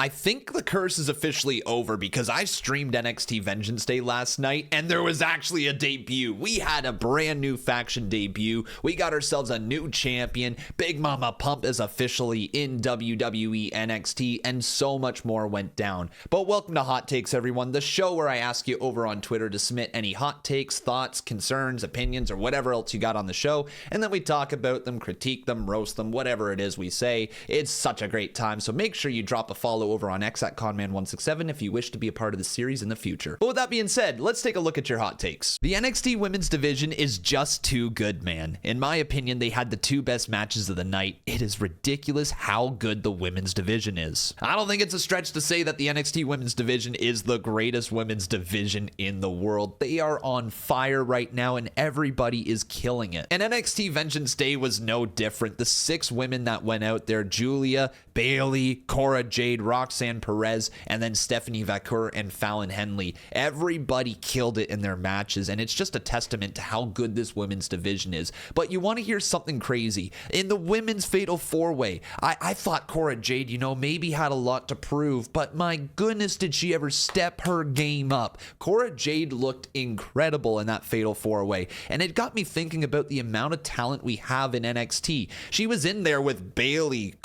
I think the curse is officially over because I streamed NXT Vengeance Day last night and there was actually a debut. We had a brand new faction debut. We got ourselves a new champion. Big Mama Pump is officially in WWE NXT, and so much more went down. But welcome to Hot Takes, everyone, the show where I ask you over on Twitter to submit any hot takes, thoughts, concerns, opinions, or whatever else you got on the show, and then we talk about them, critique them, roast them, whatever it is we say. It's such a great time, so make sure you drop a follow over on X at Conman167 if you wish to be a part of the series in the future. But with that being said, let's take a look at your hot takes. The NXT women's division is just too good, man. In my opinion, they had the two best matches of the night. It is ridiculous how good the women's division is. I don't think it's a stretch to say that the NXT women's division is the greatest women's division in the world. They are on fire right now and everybody is killing it. And NXT Vengeance Day was no different. The 6 women that went out there, Julia, Bayley, Cora Jade, Roxanne Perez, and then Stephanie Vaquer and Fallon Henley. Everybody killed it in their matches, and it's just a testament to how good this women's division is. But you want to hear something crazy? In the women's Fatal 4-Way, I thought Cora Jade, maybe had a lot to prove, but my goodness, did she ever step her game up. Cora Jade looked incredible in that Fatal 4-Way, and it got me thinking about the amount of talent we have in NXT. She was in there with Bayley,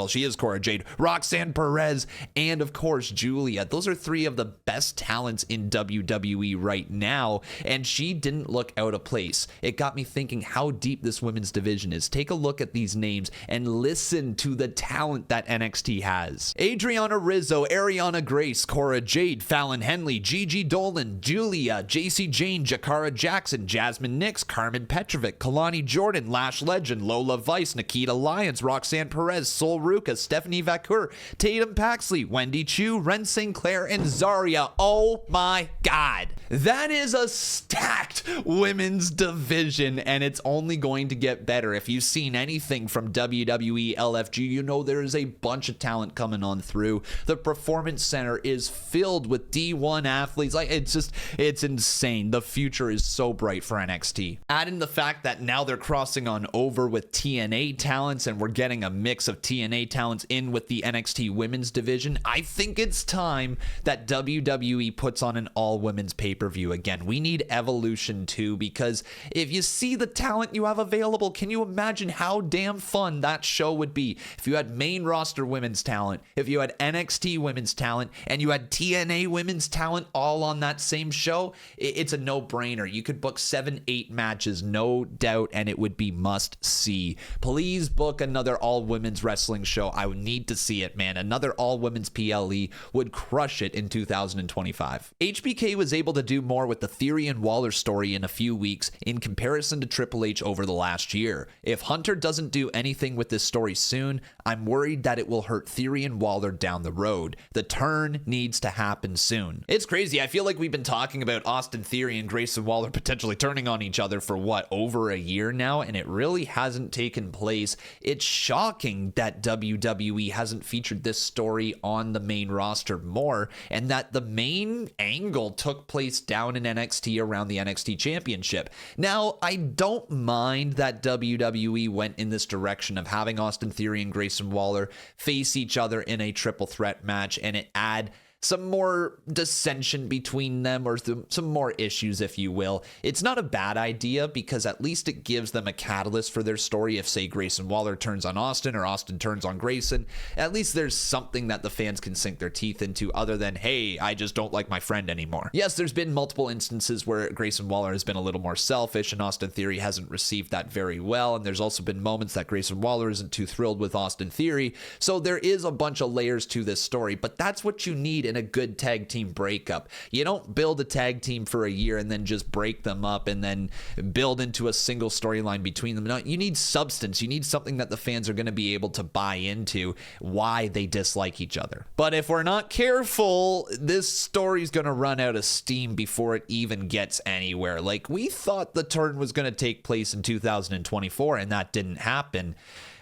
she is Cora Jade, Roxanne Perez, and of course Julia. Those are 3 of the best talents in WWE right now, and she didn't look out of place. It got me thinking how deep this women's division is. Take a look at these names and listen to the talent that NXT has. Adriana Rizzo, Ariana Grace, Cora Jade, Fallon Henley, Gigi Dolan, Julia, JC Jane, Jakara Jackson, Jasmine Nix, Carmen Petrovic, Kalani Jordan, Lash Legend, Lola Vice, Nikita Lyons, Roxanne Perez, Sol Ruka, Stephanie Vaquer, Tatum Paxley, Wendy Chu, Ren St. Clair, and Zarya. Oh my God. That is a stacked women's division, and it's only going to get better. If you've seen anything from WWE LFG, you know there is a bunch of talent coming on through. The Performance Center is filled with D1 athletes. It's insane. The future is so bright for NXT. Add in the fact that now they're crossing on over with TNA talents, and we're getting a mix of TNA talents in with the NXT women's division. I think it's time that WWE puts on an all-women's pay-per-view again. We need Evolution 2, because if you see the talent you have available, can you imagine how damn fun that show would be if you had main roster women's talent, if you had NXT women's talent, and you had TNA women's talent all on that same show? It's a no-brainer. You could book 7-8 matches, no doubt, and it would be must-see. Please book another all-women's wrestling show. I would need to see it, man. Another all-women's PLE would crush it in 2025. HBK was able to do more with the Theory and Waller story in a few weeks in comparison to Triple H over the last year. If Hunter doesn't do anything with this story soon, I'm worried that it will hurt Theory and Waller down the road. The turn needs to happen soon. It's crazy. I feel like we've been talking about Austin Theory and Grayson Waller potentially turning on each other for over a year now, and it really hasn't taken place. It's shocking that WWE hasn't featured this story on the main roster more, and that the main angle took place down in NXT around the NXT Championship. Now, I don't mind that WWE went in this direction of having Austin Theory and Grayson Waller face each other in a triple threat match, and it add some more dissension between them, or some more issues, if you will. It's not a bad idea, because at least it gives them a catalyst for their story. If, say, Grayson Waller turns on Austin or Austin turns on Grayson, at least there's something that the fans can sink their teeth into other than, hey, I just don't like my friend anymore. Yes, there's been multiple instances where Grayson Waller has been a little more selfish and Austin Theory hasn't received that very well, and there's also been moments that Grayson Waller isn't too thrilled with Austin Theory. So there is a bunch of layers to this story, but that's what you need in a good tag team breakup. You don't build a tag team for a year and then just break them up and then build into a single storyline between them. No, you need substance. You need something that the fans are going to be able to buy into why they dislike each other. But if we're not careful, this story's going to run out of steam before it even gets anywhere. Like, we thought the turn was going to take place in 2024, and that didn't happen.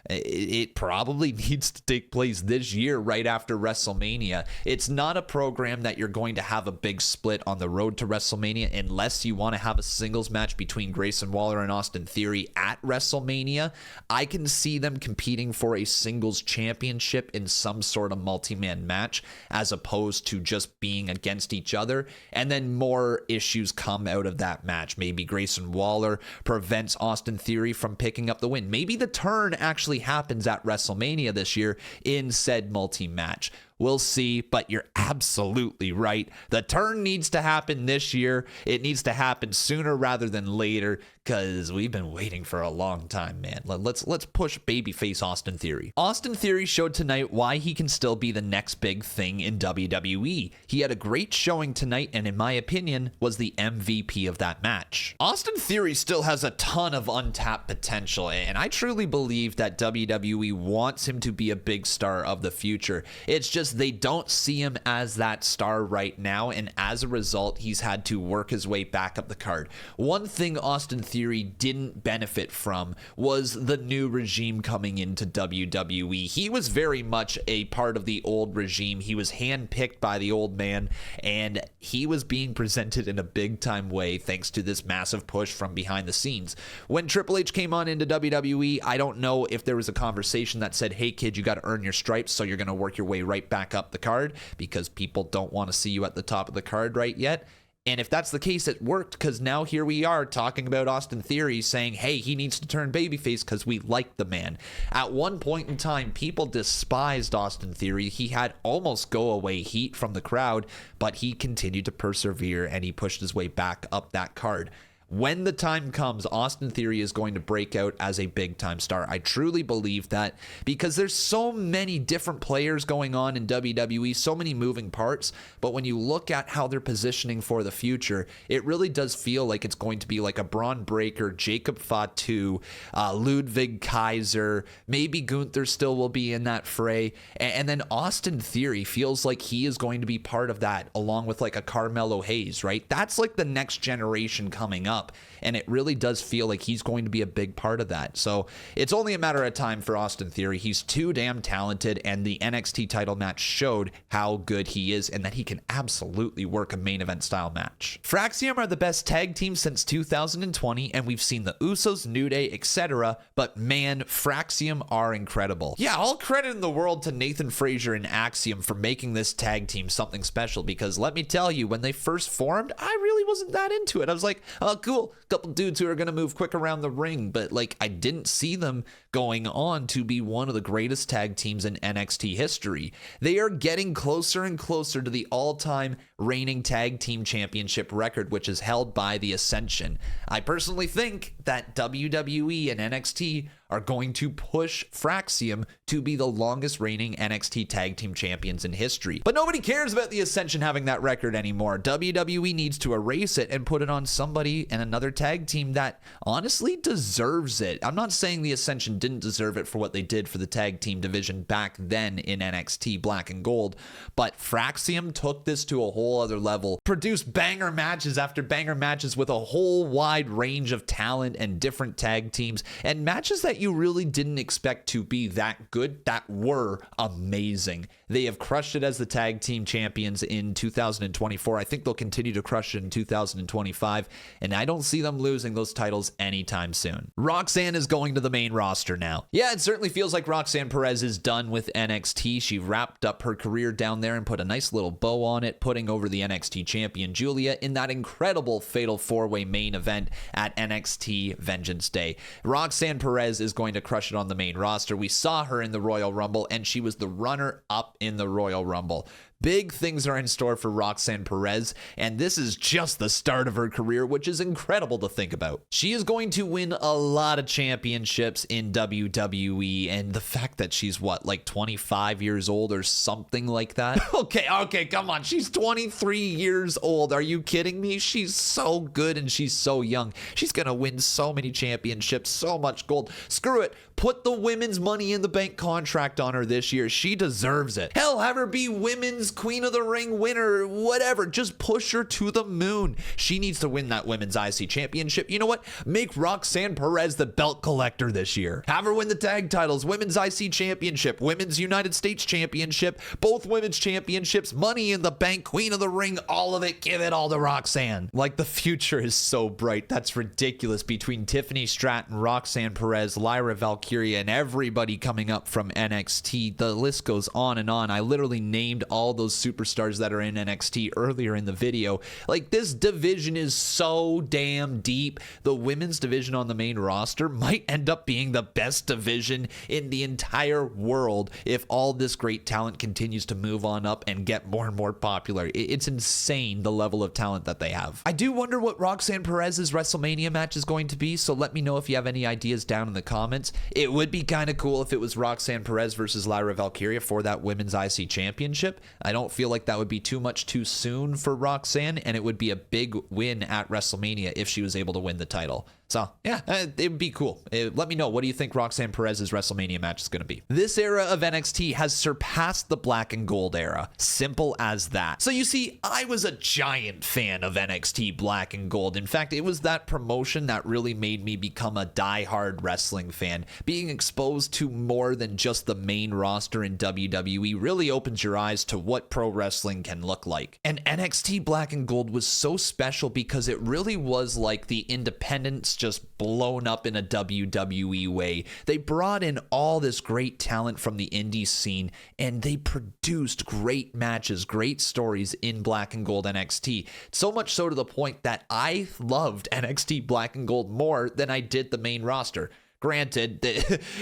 it probably needs to take place this year right after WrestleMania. It's not a program that you're going to have a big split on the road to WrestleMania unless you want to have a singles match between Grayson Waller and Austin Theory at WrestleMania. I can see them competing for a singles championship in some sort of multi-man match as opposed to just being against each other, and then more issues come out of that match. Maybe Grayson Waller prevents Austin Theory from picking up the win. Maybe the turn actually happens at WrestleMania this year in said multi-match. We'll see, but you're absolutely right. The turn needs to happen this year. It needs to happen sooner rather than later because we've been waiting for a long time, man. Let's push babyface Austin Theory. Austin Theory showed tonight why he can still be the next big thing in WWE. He had a great showing tonight and in my opinion was the MVP of that match. Austin Theory still has a ton of untapped potential and I truly believe that WWE wants him to be a big star of the future. It's just they don't see him as that star right now, and as a result, he's had to work his way back up the card. One thing Austin Theory didn't benefit from was the new regime coming into WWE. He was very much a part of the old regime. He was handpicked by the old man, and he was being presented in a big-time way thanks to this massive push from behind the scenes. When Triple H came on into WWE, I don't know if there was a conversation that said, hey, kid, you got to earn your stripes, so you're going to work your way right back up the card because people don't want to see you at the top of the card right yet. And if that's the case, it worked because now here we are talking about Austin Theory saying, hey, he needs to turn babyface because we like the man. At one point in time, people despised Austin Theory. He had almost go away heat from the crowd, but he continued to persevere and he pushed his way back up that card. When the time comes, Austin Theory is going to break out as a big-time star. I truly believe that because there's so many different players going on in WWE, so many moving parts, but when you look at how they're positioning for the future, it really does feel like it's going to be like a Braun Breaker, Jacob Fatu, Ludwig Kaiser, maybe Gunther still will be in that fray, and then Austin Theory feels like he is going to be part of that, along with like a Carmelo Hayes, right? That's like the next generation coming up. And it really does feel like he's going to be a big part of that. So it's only a matter of time for Austin Theory. He's too damn talented, and the NXT title match showed how good he is and that he can absolutely work a main event style match. Fraxiom are the best tag team since 2020, and we've seen the Usos, New Day, etc. But man, Fraxiom are incredible. Yeah, all credit in the world to Nathan Frazier and Axiom for making this tag team something special, because let me tell you, when they first formed, I really wasn't that into it. I was like, oh, cool. Couple dudes who are going to move quick around the ring, but like I didn't see them going on to be one of the greatest tag teams in NXT history. They are getting closer and closer to the all-time reigning tag team championship record, which is held by the Ascension. I personally think that WWE and NXT are going to push Fraxiom to be the longest reigning NXT tag team champions in history. But nobody cares about the Ascension having that record anymore. WWE needs to erase it and put it on somebody and another tag team that honestly deserves it. I'm not saying the Ascension didn't deserve it for what they did for the tag team division back then in NXT Black and Gold, but Fraxiom took this to a whole other level, produced banger matches after banger matches with a whole wide range of talent and different tag teams, and matches that you really didn't expect to be that good that were amazing. They have crushed it as the tag team champions in 2024. I think they'll continue to crush it in 2025, and I don't see them losing those titles anytime soon. Roxanne is going to the main roster now. Yeah, it certainly feels like Roxanne Perez is done with NXT. She wrapped up her career down there and put a nice little bow on it, putting over the NXT champion Julia in that incredible Fatal 4-Way main event at NXT Vengeance Day. Roxanne Perez is going to crush it on the main roster. We saw her in the Royal Rumble, and she was the runner-up in the Royal Rumble. Big things are in store for Roxanne Perez, and this is just the start of her career, which is incredible to think about. She is going to win a lot of championships in WWE, and the fact that she's, like 25 years old or something like that? Okay, come on. She's 23 years old. Are you kidding me? She's so good, and she's so young. She's going to win so many championships, so much gold. Screw it. Put the women's Money in the Bank contract on her this year. She deserves it. Hell, have her be women's women's Queen of the Ring winner, whatever. Just push her to the moon. She needs to win that women's IC championship. You know what? Make Roxanne Perez the belt collector this year. Have her win the tag titles, women's IC championship, women's United States championship, both women's championships, Money in the Bank, Queen of the Ring, all of it. Give it all to Roxanne. Like, the future is so bright. That's ridiculous. Between Tiffany Stratton, Roxanne Perez, Lyra Valkyria, and everybody coming up from NXT, the list goes on and on. I literally named all those superstars that are in NXT earlier in the video. Like, this division is so damn deep. The women's division on the main roster might end up being the best division in the entire world if all this great talent continues to move on up and get more and more popular. It's insane the level of talent that they have. I do wonder what Roxanne Perez's WrestleMania match is going to be, so let me know if you have any ideas down in the comments. It would be kind of cool if it was Roxanne Perez versus Lyra Valkyria for that women's IC championship. I don't feel like that would be too much too soon for Roxanne, and it would be a big win at WrestleMania if she was able to win the title. So, yeah, it would be cool. Let me know, what do you think Roxanne Perez's WrestleMania match is going to be? This era of NXT has surpassed the black and gold era. Simple as that. So you see, I was a giant fan of NXT black and gold. In fact, it was that promotion that really made me become a diehard wrestling fan. Being exposed to more than just the main roster in WWE really opens your eyes to what pro wrestling can look like. And NXT black and gold was so special because it really was like the independents just blown up in a WWE way. They brought in all this great talent from the indie scene, and they produced great matches, great stories in black and gold NXT. So much so to the point that I loved NXT black and gold more than I did the main roster. Granted,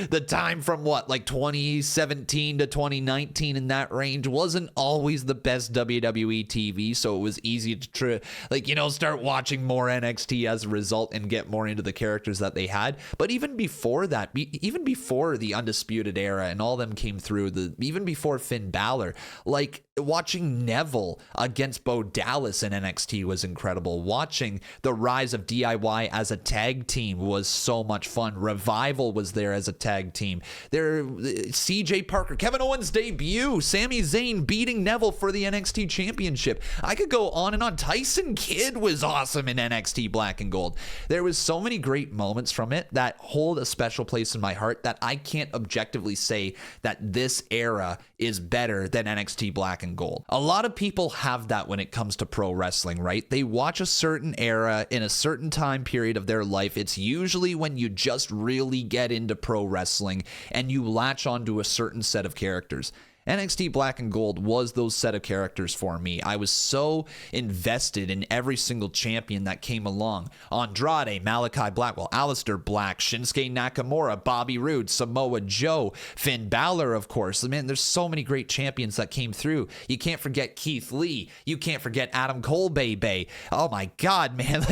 the time from like 2017 to 2019 in that range wasn't always the best WWE TV, so it was easy to start watching more NXT as a result and get more into the characters that they had. But even before that, even before the Undisputed Era and all them came through, even before Finn Balor, like watching Neville against Bo Dallas in NXT was incredible. Watching the rise of DIY as a tag team was so much fun. Revival was there as a tag team. CJ Parker, Kevin Owens' debut, Sami Zayn beating Neville for the NXT championship. I could go on and on. Tyson Kidd was awesome in NXT black and gold. There was so many great moments from it that hold a special place in my heart that I can't objectively say that this era is better than NXT black and gold. A lot of people have that when it comes to pro wrestling, right? They watch a certain era in a certain time period of their life. It's usually when you just really get into pro wrestling and you latch onto a certain set of characters. NXT Black and Gold was those set of characters for me. I was so invested in every single champion that came along. Andrade, Malachi Blackwell, Aleister Black, Shinsuke Nakamura, Bobby Roode, Samoa Joe, Finn Balor, of course. Man, there's so many great champions that came through. You can't forget Keith Lee. You can't forget Adam Cole, baby. Oh my God, man.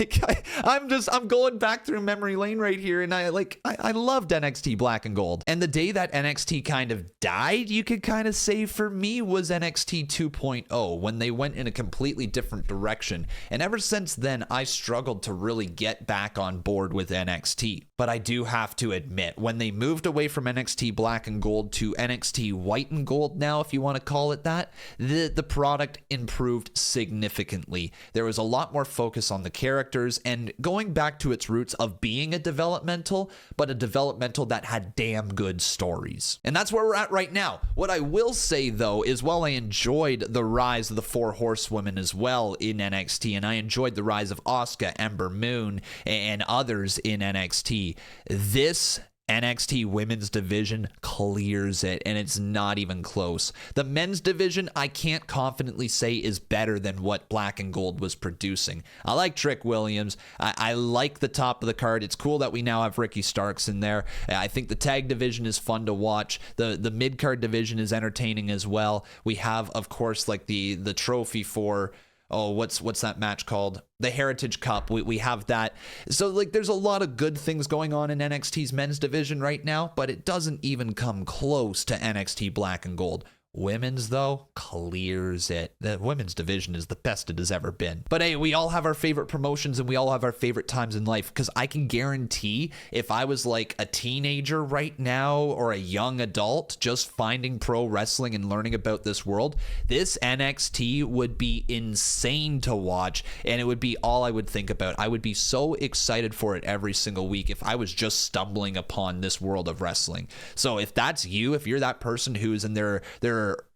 I'm going back through memory lane right here, and I loved NXT Black and Gold. And the day that NXT kind of died, you could kind of say for me, was NXT 2.0, when they went in a completely different direction. And ever since then, I struggled to really get back on board with NXT. But I do have to admit, when they moved away from NXT Black and Gold to NXT White and Gold now, if you want to call it that, the product improved significantly. There was a lot more focus on the characters and going back to its roots of being a developmental, but a developmental that had damn good stories. And that's where we're at right now. What I will say, though, is while I enjoyed the rise of the Four Horsewomen as well in NXT, and I enjoyed the rise of Asuka, Ember Moon, and others in NXT, this NXT women's division clears it, and it's not even close. The men's division, I can't confidently say is better than what Black and Gold was producing. I like Trick Williams. I like the top of the card. It's cool that we now have Ricky Starks in there. I think the tag division is fun to watch. The mid-card division is entertaining as well. We have, of course, like the trophy for... what's that match called? The Heritage Cup. We have that. So there's a lot of good things going on in NXT's men's division right now, but it doesn't even come close to NXT Black and Gold. Women's, though, clears it. The women's division is the best it has ever been. But hey, we all have our favorite promotions and we all have our favorite times in life, because I can guarantee if I was like a teenager right now or a young adult just finding pro wrestling and learning about this world, this NXT would be insane to watch, and it would be all I would think about. I would be so excited for it every single week if I was just stumbling upon this world of wrestling. So if that's you, if you're that person who's in their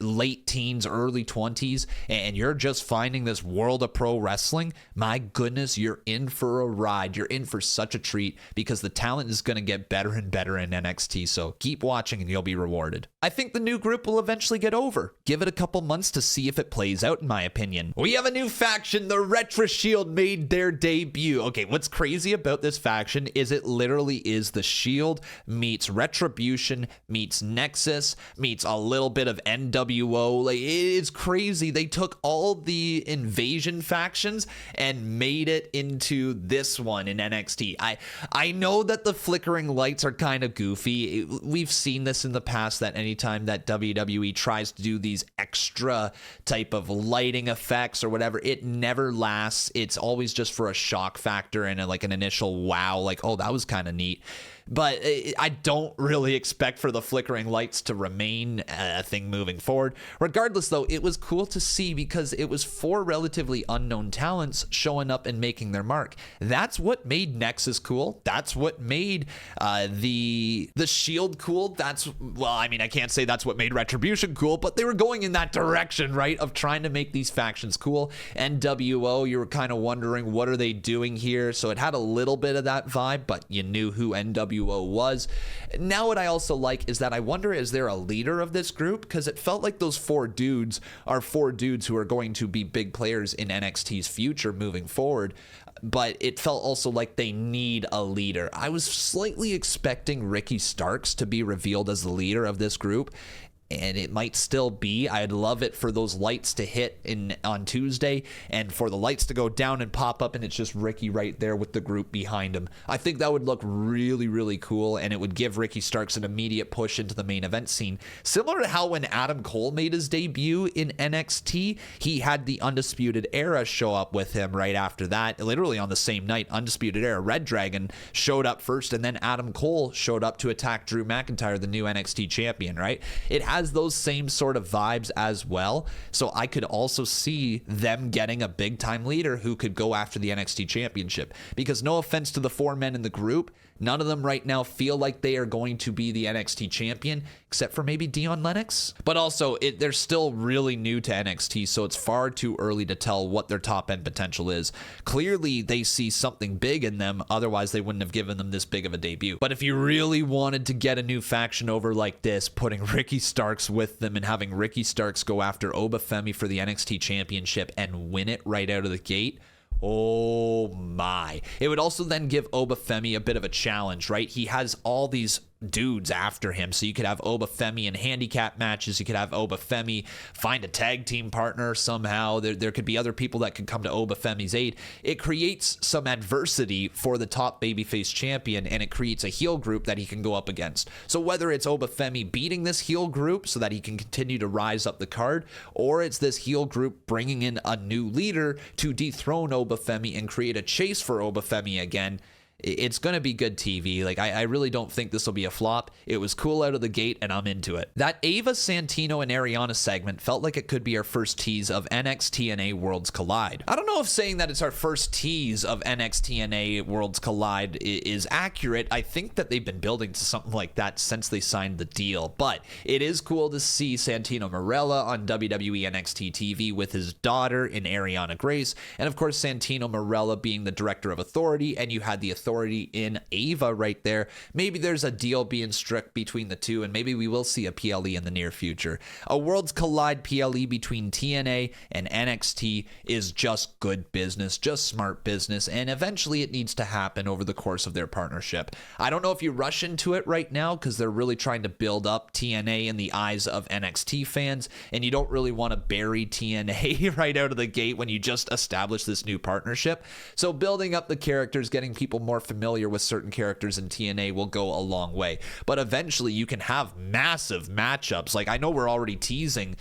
late teens, early 20s, and you're just finding this world of pro wrestling, my goodness, you're in for a ride. You're in for such a treat, because the talent is going to get better and better in NXT. So keep watching and you'll be rewarded. I think the new group will eventually get over. Give it a couple months to see if it plays out, in my opinion. We have a new faction. The Retro Shield made their debut. Okay, what's crazy about this faction is it literally is the Shield meets Retribution meets Nexus meets a little bit of NWO. Like, it's crazy. They took all the Invasion factions and made it into this one in NXT. I know that the flickering lights are kind of goofy. We've seen this in the past, that anytime that WWE tries to do these extra type of lighting effects or whatever, it never lasts. It's always just for a shock factor and like an initial wow, like, oh, that was kind of neat. But I don't really expect for the flickering lights to remain a thing moving forward. Regardless, though, it was cool to see, because it was 4 relatively unknown talents showing up and making their mark. That's what made Nexus cool. That's what made the Shield cool. I can't say that's what made Retribution cool, but they were going in that direction, right, of trying to make these factions cool. NWO, you were kind of wondering, what are they doing here? So it had a little bit of that vibe, but you knew who NWO was. Now what I also like is that I wonder, is there a leader of this group? Because it felt like those 4 dudes are 4 dudes who are going to be big players in NXT's future moving forward. But it felt also like they need a leader. I was slightly expecting Ricky Starks to be revealed as the leader of this group, and it might still be. I'd love it for those lights to hit on Tuesday and for the lights to go down and pop up and it's just Ricky right there with the group behind him. I think that would look really, really cool, and it would give Ricky Starks an immediate push into the main event scene. Similar to how when Adam Cole made his debut in NXT, he had the Undisputed Era show up with him right after that. Literally on the same night, Undisputed Era, Red Dragon showed up first, and then Adam Cole showed up to attack Drew McIntyre, the new NXT champion, right? It has those same sort of vibes as well. So I could also see them getting a big time leader who could go after the NXT championship, because no offense to the 4 men in the group, none of them right now feel like they are going to be the NXT champion, except for maybe Dion Lennox. But also, they're still really new to NXT, so it's far too early to tell what their top end potential is. Clearly, they see something big in them, otherwise they wouldn't have given them this big of a debut. But if you really wanted to get a new faction over like this, putting Ricky Starks with them and having Ricky Starks go after Obafemi for the NXT championship and win it right out of the gate, oh my. It would also then give Obafemi a bit of a challenge, right? He has all these dudes after him, so you could have Obafemi in handicap matches. You could have Obafemi find a tag team partner somehow. There could be other people that could come to Obafemi's aid. It creates some adversity for the top babyface champion, and it creates a heel group that he can go up against. So whether it's Obafemi beating this heel group so that he can continue to rise up the card, or it's this heel group bringing in a new leader to dethrone Obafemi and create a chase for Obafemi again, it's going to be good TV. Like, I really don't think this will be a flop. It was cool out of the gate, and I'm into it. That Ava, Santino, and Ariana segment felt like it could be our first tease of NXT and TNA Worlds Collide. I don't know if saying that it's our first tease of NXT and TNA Worlds Collide is accurate. I think that they've been building to something like that since they signed the deal, but it is cool to see Santino Marella on WWE NXT TV with his daughter in Ariana Grace, and of course Santino Marella being the director of Authority, and you had the Authority in Ava right there. Maybe there's a deal being struck between the two, and maybe we will see a PLE in the near future. A Worlds Collide PLE between TNA and NXT is just good business, just smart business, and eventually it needs to happen over the course of their partnership. I don't know if you rush into it right now because they're really trying to build up TNA in the eyes of NXT fans, and you don't really want to bury TNA right out of the gate when you just established this new partnership. So building up the characters, getting people more familiar with certain characters in TNA will go a long way. But eventually you can have massive matchups. Like, I know we're already teasing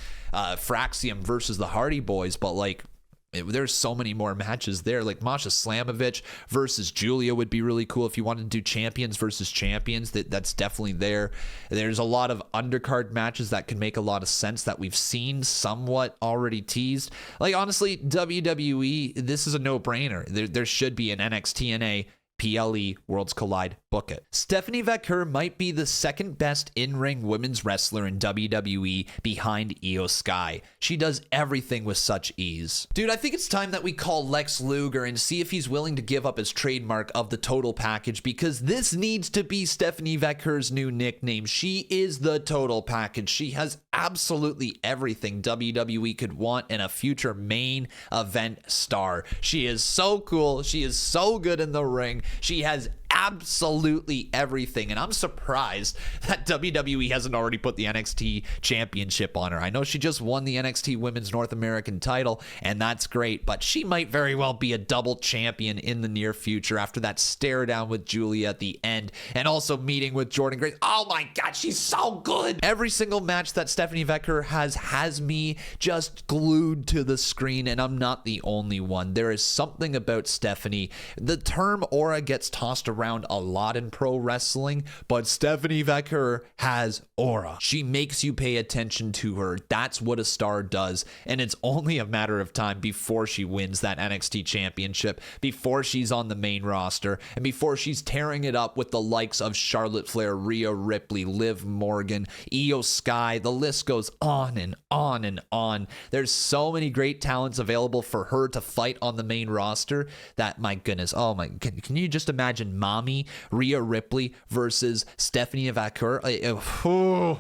Fraxiom versus the Hardy Boys, but like, there's so many more matches there. Like Masha Slamovich versus Julia would be really cool if you wanted to do champions versus champions. That's definitely there. There's a lot of undercard matches that can make a lot of sense that we've seen somewhat already teased. Like, honestly, WWE, this is a no-brainer. There should be an NXT and TNA PLE Worlds Collide. Book it. Stephanie Vaquer might be the second best in-ring women's wrestler in WWE behind Io Sky. She does everything with such ease. Dude, I think it's time that we call Lex Luger and see if he's willing to give up his trademark of the total package, because this needs to be Stephanie Vaquer's new nickname. She is the total package. She has absolutely everything WWE could want in a future main event star. She is so cool. She is so good in the ring. She has absolutely everything, and I'm surprised that WWE hasn't already put the NXT championship on her. I know she just won the NXT Women's North American title, and that's great, but she might very well be a double champion in the near future after that stare down with Julia at the end, and also meeting with Jordynne Grace. Oh my god, she's so good! Every single match that Stephanie Vaquer has me just glued to the screen, and I'm not the only one. There is something about Stephanie. The term aura gets tossed around a lot in pro wrestling, but Stephanie Vaquer has aura. She makes you pay attention to her. That's what a star does, and it's only a matter of time before she wins that NXT championship, before she's on the main roster, and before she's tearing it up with the likes of Charlotte Flair, Rhea Ripley, Liv Morgan, Io Sky. The list goes on and on and on. There's so many great talents available for her to fight on the main roster that, my goodness, oh my, can you just imagine Mommy Rhea Ripley versus Stephanie Vaquer?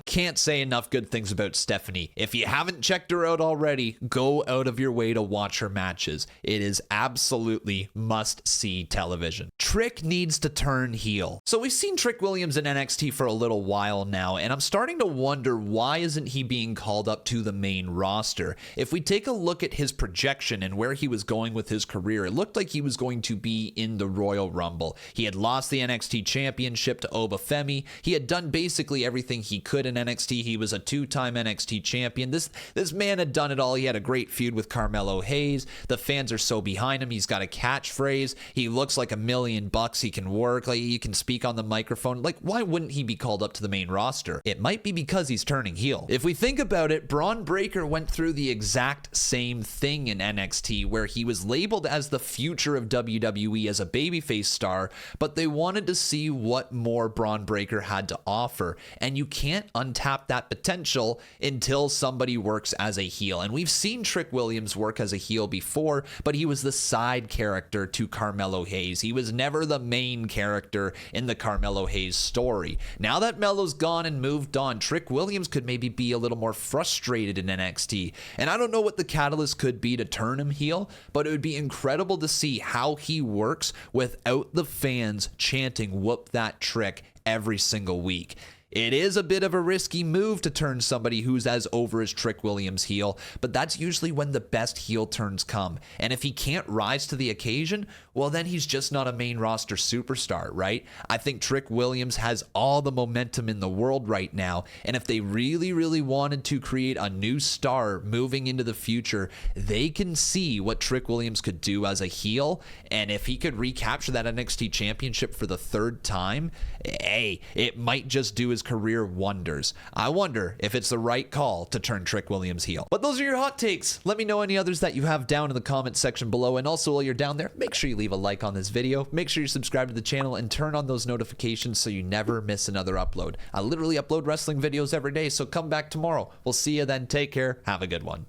Can't say enough good things about Stephanie. If you haven't checked her out already, go out of your way to watch her matches. It is absolutely must-see television. Trick needs to turn heel. So we've seen Trick Williams in NXT for a little while now, and I'm starting to wonder, why isn't he being called up to the main roster? If we take a look at his projection and where he was going with his career, it looked like he was going to be in the Royal Rumble. He had lost the NXT championship to Obafemi. He had done basically everything he could in NXT. He was a two-time NXT champion. This man had done it all. He had a great feud with Carmelo Hayes. The fans are so behind him. He's got a catchphrase. He looks like $1 million. He can work. Like, he can speak on the microphone. Like, why wouldn't he be called up to the main roster? It might be because he's turning heel. If we think about it, Braun Breaker went through the exact same thing in NXT, where he was labeled as the future of WWE as a babyface star, but they wanted to see what more Braun Breaker had to offer, and you can't untap that potential until somebody works as a heel. And we've seen Trick Williams work as a heel before, but he was the side character to Carmelo Hayes. He was never the main character in the Carmelo Hayes story. Now that Melo's gone and moved on, Trick Williams could maybe be a little more frustrated in NXT, and I don't know what the catalyst could be to turn him heel, but it would be incredible to see how he works without the fans chanting "whoop that Trick" every single week. It is a bit of a risky move to turn somebody who's as over as Trick Williams heel, but that's usually when the best heel turns come. And if he can't rise to the occasion, well, then he's just not a main roster superstar, right? I think Trick Williams has all the momentum in the world right now, and if they really, really wanted to create a new star moving into the future, they can see what Trick Williams could do as a heel, and if he could recapture that NXT championship for the third time, hey, it might just do his career wonders. I wonder if it's the right call to turn Trick Williams heel. But those are your hot takes. Let me know any others that you have down in the comment section below, and also while you're down there, make sure you leave a like on this video, make sure you subscribe to the channel, and turn on those notifications so you never miss another upload. I literally upload wrestling videos every day, so come back tomorrow. We'll see you then. Take care. Have a good one.